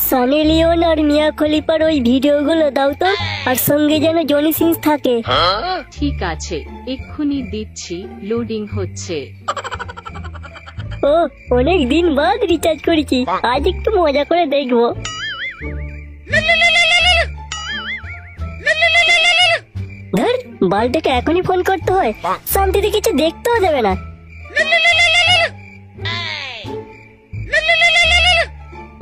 Sunny Leone আর মিয়া খলিফার ওই ভিডিওগুলো দাও তো, আর সঙ্গে যেন জনি সিংস থাকে। ঠিক আছে, এক্ষুনি দিচ্ছি, লোডিং হচ্ছে। ও, অনেক দিন বাদ রিচার্জ করেছি, আজ একটু মজা করে দেখবো। ধর, বালটাকে এখনই ফোন করতে হয়, শান্তিতে কিছু দেখতেও দেবে না।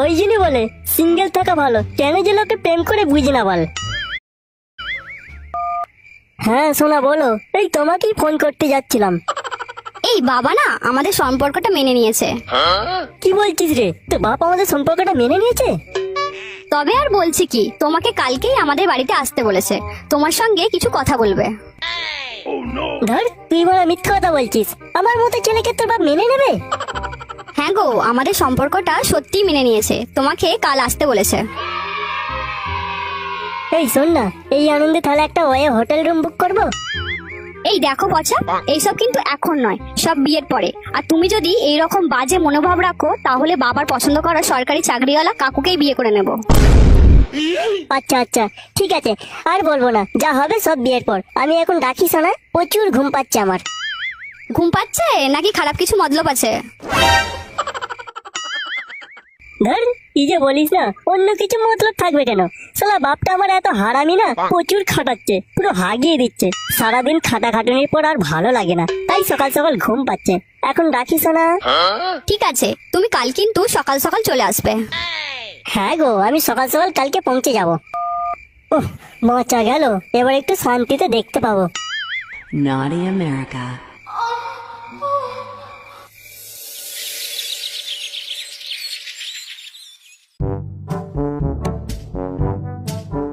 ওই জন্য বলে সিঙ্গেল থাকা ভালো, কেন যে লোকে প্রেম করে বুঝে না বল। হ্যাঁ সোনা বলো, এই তোমাকেই ফোন করতে যাচ্ছিলাম। এই বাবা না আমাদের সম্পর্কটা মেনে নিয়েছে। কি বলছিস রে, তো বাপ আমাদের সম্পর্কটা মেনে নিয়েছে? তবে আর বলছি কি, তোমাকে কালকেই আমাদের বাড়িতে আসতে বলেছে, তোমার সঙ্গে কিছু কথা বলবে। ধর, তুই বড় মিথ্যা কথা বলছিস, আমার মতো ছেলেকে তোর বাপ মেনে নেবে? হ্যাঁ গো, আমাদের সম্পর্কটা সত্যিই মেনে নিয়েছে, তোমাকে কাল আসতে বলেছে। এই শোন না, এই আনন্দে তাহলে একটা হোটেল রুম বুক করবো। এই দেখো পচা, এইসব কিন্তু এখন নয়, সব বিয়ের পরে। আর তুমি যদি এইরকম বাজে মনোভাব রাখো, তাহলে বাবার পছন্দ করা সরকারি চাকরিওয়ালা কাকুকেই বিয়ে করে নেব। আচ্ছা আচ্ছা ঠিক আছে, আর বলবো না, যা হবে সব বিয়ের পর। আমি এখন রাখি শোনা, প্রচুর ঘুম পাচ্ছে আমার। ঘুম পাচ্ছে নাকি খারাপ কিছু মতলব আছে? ধর, কি যে বলিস না, অন্য কিছু মতলব থাকবে কেন? শালা বাপটা আমার এত হারামি না, প্রচুর খাটাচ্ছে, পুরো হাগিয়ে দিচ্ছে। সারাদিন খাটাখাটুনির পর আর ভালো লাগে না, তাই সকাল সকাল ঘুম পাচ্ছে। এখন রাখিস না। ঠিক আছে, তুমি কাল কিন্তু সকাল সকাল চলে আসবে। হ্যাঁ গো, আমি সকাল সকাল কালকে পৌঁছে যাবো। ওহ, মজা গেল, এবার একটু শান্তিতে দেখতে পাবো। Naughty America.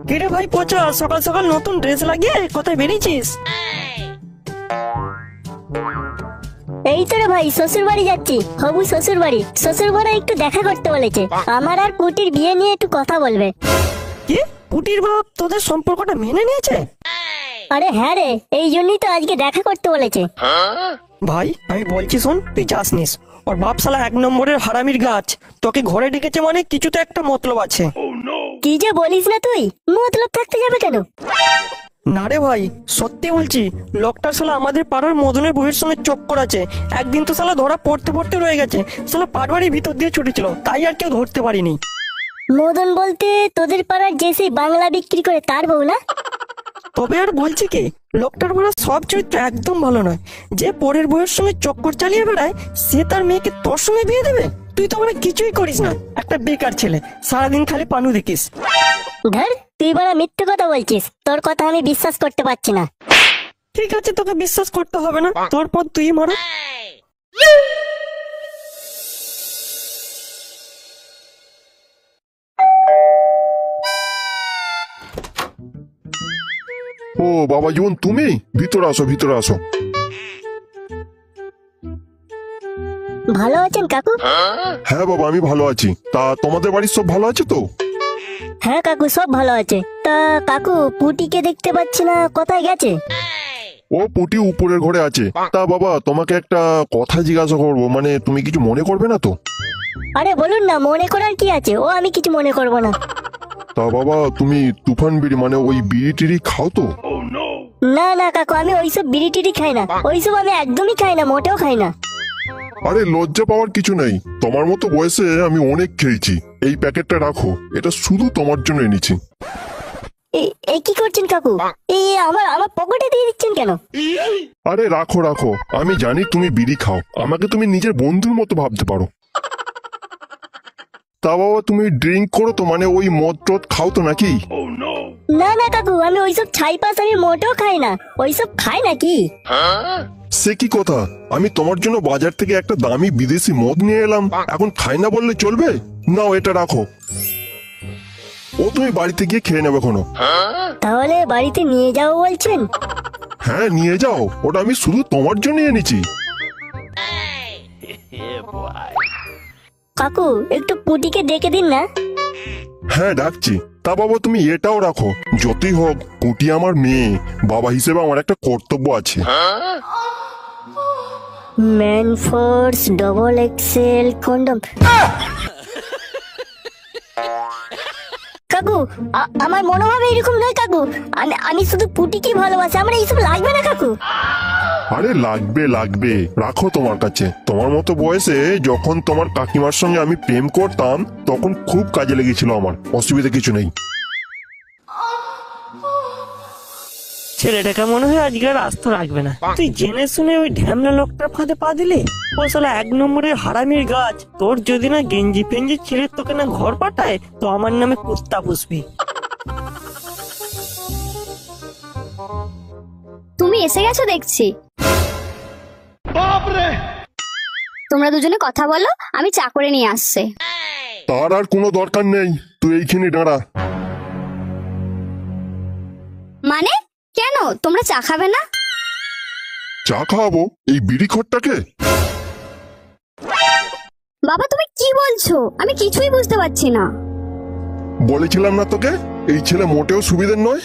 কিরে ভাই পচা, সকাল সকাল নতুন ড্রেস লাগিয়ে কোথায় বেরিয়েছিস? এই তো রে ভাই, শ্বশুর বাড়ি যাচ্ছি, হবু শ্বশুর বাড়ি। শ্বশুর বাড়ি একটু দেখা করতে বলেছে, আমার আর পুটির বিয়ে নিয়ে একটু কথা বলবে। কি, পুটির বাপ তোদের সম্পর্কটা মেনে নিয়েছে? আরে হ্যাঁ রে, এই জন্যই তো আজকে দেখা করতে বলেছে। ভাই আমি বলছি শোন, তুই যাস নিস, ওর বাপ শালা এক নম্বরের হারামির গাছ। তোকে ঘরে ডেকেছে মানে কিছু তো একটা মতলব আছে। কি যে বলিস না তুই, মতলব থাকতে যাবে কেন? না রে ভাই, সত্যি বলছি, লোকটার শালা আমাদের পাড়ার মদনের বউয়ের সঙ্গে চক্কর আছে। একদিন তো শালা ধরা পড়তে পড়তে রয়ে গেছে, শালা পাটবাড়ির ভিতর দিয়ে ছুটেছিল, তাই আর কেউ ধরতে পারিনি। মদন বলতে তোদের পাড়ার যে সেই বাংলা বিক্রি করে তার বউ না? তবে আর বলছি কি, লোকটার বড় সব চরিত্র একদম ভালো নয়। যে পরের বউয়ের সঙ্গে চক্কর চালিয়ে বেড়ায়, সে তার মেয়েকে তোর সঙ্গে বিয়ে দেবে? তুই তো মানে কিছুই করিস না, একটা বেকার ছেলে, সারাদিন খালি পানু দেখিস। ধর, তুই বড় মিথ্যে কথা বলছিস, তোর কথা আমি বিশ্বাস করতে পারছি না। ঠিক আছে, তোকে বিশ্বাস করতে হবে না, তোর পর তুই মারো। ও বাবা জীবন, তুমি ভিতরে আসো, ভিতরে আসো। ভালো আছেন কাকু? হ্যাঁ বাবা, আমি ভালো আছি। তা তোমাদের বাড়ির সব ভালো আছে তো? হ্যাঁ কাকু, সব ভালো আছে। তা কাকু, পুটিকে দেখতে পাচ্ছি না, কোথায় গেছে? ও পুটি উপরের ঘরে আছে। তা বাবা, তোমাকে একটা কথা জিজ্ঞাসা করবো, মানে তুমি কিছু মনে করবে না তো? আরে বলুন না, মনে করার কি আছে, ও আমি কিছু মনে করব না। তা বাবা, তুমি তুফান বিড়ি মানে ওই বিড়ি টিড়ি খাও তো? না না কাকু, আমি ওইসব বিড়ি টিড়ি খাই না, ওইসব আমি একদমই খাই না, মোটেও খাই না। আরে লজ্জা পাওয়ার কিছু নেই, তোমার মতো বয়সে আমি অনেক খেয়েছি। এই প্যাকেটটা রাখো, এটা শুধু তোমার জন্য এনেছি। এই কি করছেন কাকু? এই আমার আমার পকেটে দিয়ে দিচ্ছেন কেন? আরে রাখো রাখো, আমি জানি তুমি বিড়ি খাও, আমাকে তুমি নিজের বন্ধুর মতো ভাবতে পারো। তা বাবা, তুমি ড্রিঙ্ক করো তো, মানে ওই মদ টদ খাও তো নাকি? না না কাকু, আমি ওইসব ছাই পাস আমি মোটেও খাই না, ওইসব খাই নাকি? সে কি কথা, আমি তোমার জন্য বাজার থেকে একটা দামি বিদেশি মদ নিয়ে এলাম, এখন খাই না বললে চলবে? নাও এটা রাখো, ও তুমি বাড়িতে গিয়ে খেয়ে নেবে কোনো। তাহলে বাড়িতে নিয়ে যাও বলছেন? হ্যাঁ নিয়ে যাও, ওটা আমি শুধু তোমার জন্য এনেছি। কাকু, একটু পুটিকে ডেকে দিন না। হ্যাঁ ডাকছি। তা বাবা, তুমি এটাও রাখো, যতই হোক পুটি আমার মেয়ে, বাবা হিসেবে আমার একটা কর্তব্য আছে। Man force double XL condom. কাকু আমার মনোভাব এরকম নয় কাকু। আমি শুধু পুটিকে ভালোবাসি, আমার এইসব লাগবে না কাকু। আরে লাগবে লাগবে, রাখো তোমার কাছে। তোমার মতো বয়সে যখন তোমার কাকিমার সঙ্গে আমি প্রেম করতাম তখন খুব কাজে লেগেছিল আমার, অসুবিধা কিছু নেই। ছেলেটাকে মনে হয় আজকে আর আস্ত রাখবে না। তুই জেনে শুনে ওই ঢ্যামনা লোকটার ফাঁদে পা দিলি। ও শালা 1 নম্বরের হারামির গাছ। তোর যদি না গেঞ্জি ফেঞ্জি ছিঁড়ে তোকে না ঘর পাঠায় তো আমার নামে কুত্তা পুষবি। তুমি এসে গেছো দেখছি। তোমরা দুজনে কথা বলো, আমি চা করে নিয়ে আসছে। তার আর কোনো দরকার নেই, তুই এইখানে দাঁড়া। মানে কেন, তোমরা চা খাবে না? চা খাওয়াবো এই বিড়ি খোরটাকে? বাবা তুমি কি বলছো? আমি কিছুই বুঝতে পারছি না। বলেছিলাম না তোকে এই ছেলে মোটেও সুবিধের নয়।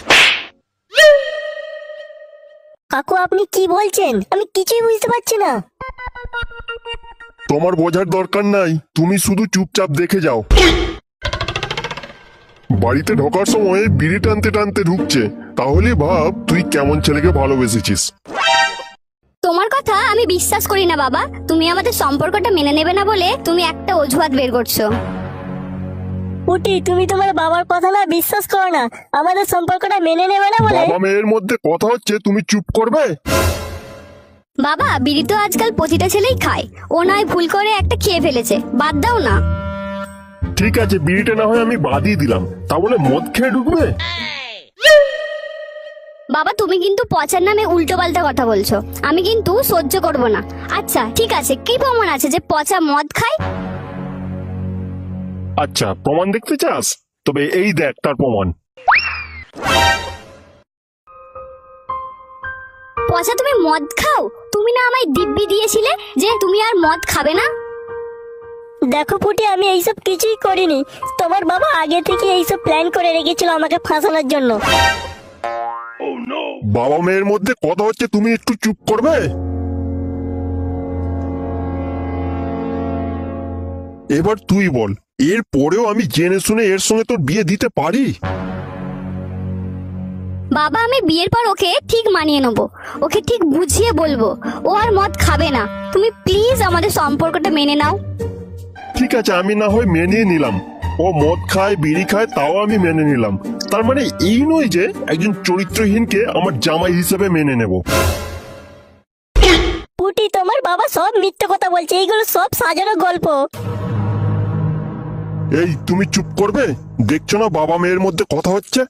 কাকু আপনি কি বলছেন? আমি কিছুই বুঝতে পারছি না। তোমার বোঝার দরকার নাই, তুমি শুধু চুপচাপ দেখে যাও। বাড়িতে ঢোকার সময় বিড়ি টানতে টানতে ঢুকছে, তাহলে ভাব তুই কেমন ছেলেকে ভালোবেসেছিস। তোমার কথা আমি বিশ্বাস করি না বাবা। তুমি আমাদের সম্পর্কটা মেনে নেবে না বলে তুমি একটা অজুহাত বের করছো। পুটি তুমি তোমার বাবার কথা না বিশ্বাস করো না, আমাদের সম্পর্কটা মেনে নেবে না বলে। বাবা মেয়ের মধ্যে কথা হচ্ছে, তুমি চুপ করবে? বাবা বিড়ি তো আজকাল প্রতিটা ছেলেই খায়, ও নয় ভুল করে একটা খেয়ে ফেলেছে, বাদ দাও না। ঠিক আছে বিড়িটা না হয় আমি বাদই দিলাম, তা বলে মদ খেয়ে ঢুকবে? বাবা তুমি কিন্তু পচার নামে উল্টো পাল্টা কথা বলছো, আমি কিন্তু সহ্য করব না। আচ্ছা ঠিক আছে, কি প্রমাণ আছে যে পচা মদ খায়? আচ্ছা প্রমাণ দেখতে চাস? তবে এই দেখ তার প্রমাণ। পচা তুমি মদ খাও? তুমি না আমায় দিব্যি দিয়েছিলে যে তুমি আর মদ খাবে না। দেখো পুটি আমি এইসব কিছুই করিনি, তোমার বাবা আগে থেকে এইসব প্ল্যান করে রেখেছিল আমাকে ফাঁসানোর জন্য। বাবা মেয়ের মধ্যে কথা হচ্ছে, তুমি একটু চুপ করবে? এবার তুই বল, এর পরেও আমি জেনে শুনে এর সঙ্গে তোর বিয়ে দিতে পারি? বাবা আমি বিয়ের পর ওকে ঠিক মানিয়ে নেবো, ওকে ঠিক বুঝিয়ে বলবো ও আর মদ খাবে না। তুমি প্লিজ আমাদের সম্পর্কটা মেনে নাও। ঠিক আছে আমি না হয় মেনে নিলাম, ও মদ খায় বিড়ি খায় তাও আমি মেনে নিলাম। তার মানে এই নয় যে একজন চরিত্রহীনকে আমার জামাই হিসেবে মেনে নেব। পুটি তোমার বাবা সব মিথ্যে কথা বলছে, এইগুলো সব সাজানো গল্প। এই তুমি চুপ করবে? দেখছো না বাবা মেয়ের মধ্যে কথা হচ্ছে?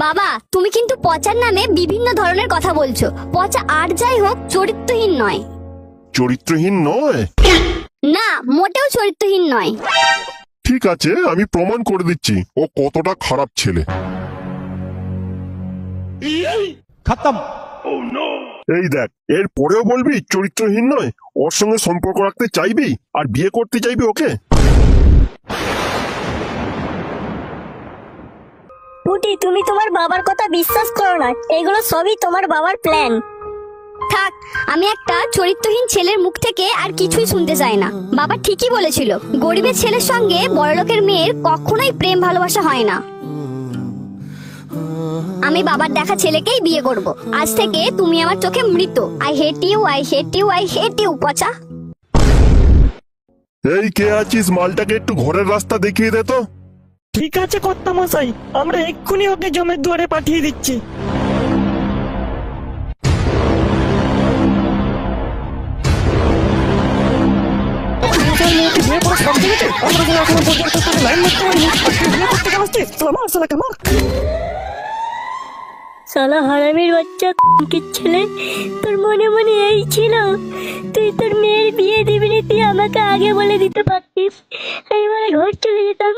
বাবা তুমি কিন্তু পচার নামে বিভিন্ন ধরনের কথা বলছো। পচা আর যাই হোক চরিত্রহীন নয়। চরিত্রহীন নয়? না মোটেও চরিত্রহীন নয়। ঠিক আছে আমি প্রমাণ করে দিচ্ছি ও কতটা খারাপ ছেলে। खत्म। এই দেখ, এর পরেও বলবি চরিত্রহীন নয়? ওর সঙ্গে সম্পর্ক রাখতে চাইবি আর বিয়ে করতে চাইবি ওকে? পুটি তুমি তোমার বাবার কথা বিশ্বাস করো না, এগুলো সবই তোমার বাবার প্ল্যান। থাক, আমি একটা চরিত্রহীন ছেলের মুখ থেকে আর কিছুই শুনতে চাই না। বাবা ঠিকই বলেছিল, গরিবের ছেলের সঙ্গে বড়লোকের মেয়ের কখনোই প্রেম ভালোবাসা হয় না। আমি বাবার দেখা ছেলেকেই বিয়ে করব। আজ থেকে তুমি আমার চোখে মৃত। I hate you, I hate you, I hate you পচা। এই কে আছিস, মালটাকে একটু ঘরের রাস্তা দেখিয়ে দে তো। ঠিক আছে কর্তা মশাই, আমরা এক্ষুনি ওকে জমের দুয়ারে পাঠিয়ে দিচ্ছি। সালা হারামির বাচ্চা কুঙ্কির ছেলে, তোর মনে মনে এই ছিল তুই তোর মেয়ের বিয়ে দিবি না? তুই আমাকে আগে বলে দিতে পারতিস, আমি মানে ঘর চলে যেতাম।